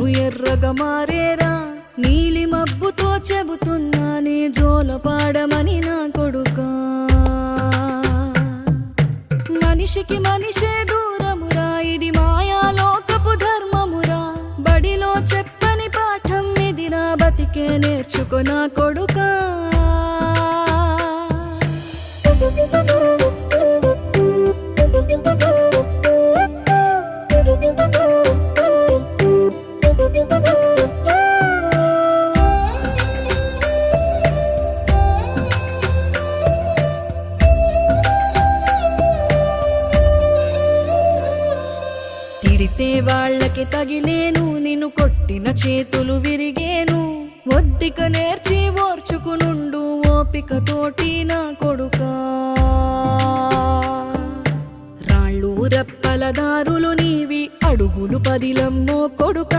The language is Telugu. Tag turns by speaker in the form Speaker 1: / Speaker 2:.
Speaker 1: కన్ను ఎర్రగా మారేరా. నీలి మబ్బుతో చెబుతున్నా నీ జోల పాడమని నా కొడుకా. మనిషికి మనిషే దూరమురా, ఇది మాయాలోకపు ధర్మమురా. బడిలో చెప్పని పాఠం ఇది, నా బతికే నేర్చుకో నా కొడుకా. తిడితే వాళ్ళకి తగిలేను, నిన్ను కొట్టిన చేతులు విరిగేను. ఒద్దిక నేర్చి ఓర్చుకునుండు ఓపిక తోటి నా కొడుకా. రాళ్ళు రప్పల దారులు నీవి, అడుగులు పదిలమ్మో కొడుకా.